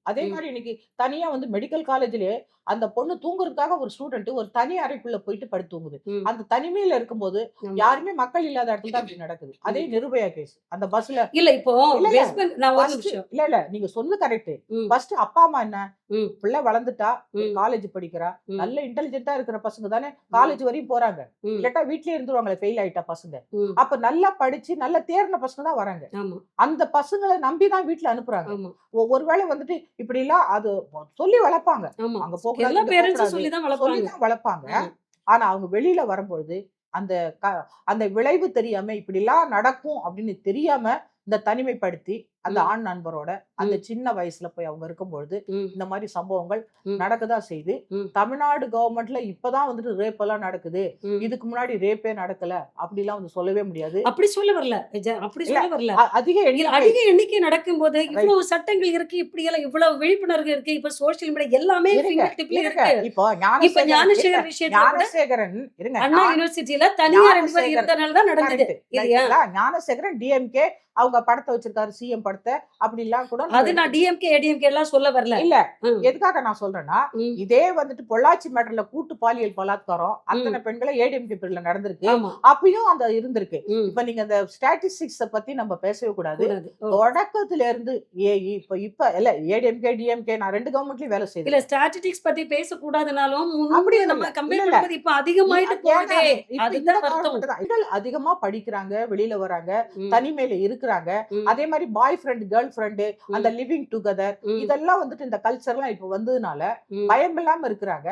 அதே ம். மாரி இன்னைக்கு தனியா வந்து மெடிக்கல் காலேஜ்லயே அந்த பொண்ணு தூங்குறதுக்காக ஒரு ஸ்டூடண்ட் ஒரு தனி அறைக்குள்ள போயிட்டு படுத்து தூங்குது. ம். அந்த தனிமையில இருக்கும்போது, ஆமா. யாருமே மக்கள் இல்லாத இடத்துல தான் இப்படி நடக்குது. அதே ம். நிர்பயா கேஸ். அந்த பஸ்ல இல்ல இப்போ இல்ல, இல்ல. வெஸ்ட் பெங் நான் ஒரு ஃபர்ஸ்ட் நிமிஷம். இல்ல, இல்ல. நீங்க சொன்னது கரெக்ட். ம். ஃபர்ஸ்ட் அப்பா, அம்மா என்ன? ம். பிள்ளை வளர்ந்துட்டா, ஒரு ம். காலேஜ் படிக்கிறா. ம். நல்ல இன்டெலிஜென்ட்டா இருக்கிற பசங்க தானே ம். காலேஜ் வரையும் போறாங்க. ம். இல்லாட்டா வீட்லயே இருந்துருவாங்களே ஃபெயில் ஆயிட்டா பசங்க. ம். அப்ப நல்லா படிச்சு, நல்லா தேர்ன பசங்க தான் வராங்க. ஆமா, அந்த பசங்கள நம்பி தான் வீட்ல அனுப்புறாங்க. ஆமா, ஒருவேளை வந்துட்டு இப்படிலாம் அது சொல்லி வளர்ப்பாங்க. ஆமா. அங்க போக்கூடாது, எல்லா இங்க பேரண்ட்ஸும் போக்கூடாது. சொல்லி தான் சொல்லி வளர்ப்பாங்க. தான் வளர்ப்பாங்க. ம். ஆனா அவங்க வெளியில வரும்பொழுது, அந்த க அந்த விளைவு தெரியாம இப்படிலாம் நடக்கும் அப்படின்னு தெரியாம, இந்த தனிமைப்படுத்தி, அந்த ம். ஆண் நண்பரோட அந்த ம். சின்ன வயசுல போய் அவங்க இருக்கும்பொழுது, ம். இந்த மாரி சம்பவங்கள் ம். நடக்க தான் செய்யுது. ம். தமிழ்நாடு கவர்மெண்ட்ல இப்ப தான் வந்துட்டு ரேப் எல்லாம் நடக்குது. ம். இதுக்கு முன்னாடி ரேப்பே நடக்கல. அப்படிலாம் வந்து சொல்லவே முடியாது. அப்படி சொல்ல வரல. அப்படி இல்ல சொல்ல வரல. அதிக இது எண்ணிக்கை அதிக எண்ணிக்கை நடக்கும்போது, ரைட். இவ்வளவு சட்டங்கள் இருக்கு. இப்படியெல்லாம் இவ்வளவு விழிப்புணர்வு இருக்கு. இப்ப சோசியல் மீடியா எல்லாமே இருங்க, ஃபிங்கர் டிப்ல இருங்க. இருக்கு. இப்போ இப்ப ஞானசேகரன் இருங்க. ஞானசேகர் விஷயத்துல கூட ஞானசேகரன் இருங்க. அண்ணா யுனிவர்சிட்டில தனியா 2 பேர் ஞானசேகர் இருந்தனால தான் நடந்தது. கரெக்ட். இல்லையா? ரைட்டுங்களா? ஞானசேகரன் டிஎம்கே அவங்க படத்த வச்சிருக்காரு. சிஎம் படத்த. அப்படிலாம் கூட நம்ம அது நான் எடுத்துக்கலாம். டிஎம்கே, ஏடிஎம்கே எல்லாம் சொல்ல வரல. இல்ல. ம். எதுக்காக நான் சொல்றேன்னா, ம். இதே வந்துட்டு பொள்ளாச்சி மேட்டர்ல கூட்டு பாலியல் பலாத்காரம் ம். அத்தன பெண்கள ஏடிஎம்கே பீரியட்ல நடந்திருக்கு. ஆமா. அப்பயும் அந்த இருந்திருக்கு. ம். இப்ப நீங்க அந்த ஸ்டாட்டிஸ்டிக்ஸ பத்தி நம்ம பேசவே கூடாது. கூடாது. ஓ! தொடக்கத்துல இருந்து இப்ப இல்ல ஏடிஎம்கே, டிஎம்கே நான் 2 கவர்மெண்ட்லயும் வேலை இல்ல செய்திருக்கேன். ஸ்டாட்டிஸ்டிக்ஸ் பத்தி பேசக்கூடாதுனாலும், அப்படி முன்பு இல்ல, நம்ம இல்ல, கம்பேர் இல்ல. பண்ணும்போது இப்ப அதிகமாயிட்டு ஏன்னா போகுதே! இப்ப இந்த அதுதான் வருத்தம். கவர்மெண்ட் தான். பெண்கள் அதிகமா படிக்கிறாங்க, வெளியில வராங்க, ம். தனிமையில இருக்கிறாங்க. ம். அதே மாரி பாய் ஃப்ரெண்ட், கேர்ள் ஃப்ரெண்ட் அந்த ம். லிவிங் டுகெதர் ம். இதெல்லாம் வந்துட்டு இந்த கல்ச்சர்லாம் இப்ப வந்ததுனால ம். பயமில்லாம இருக்கிறாங்க.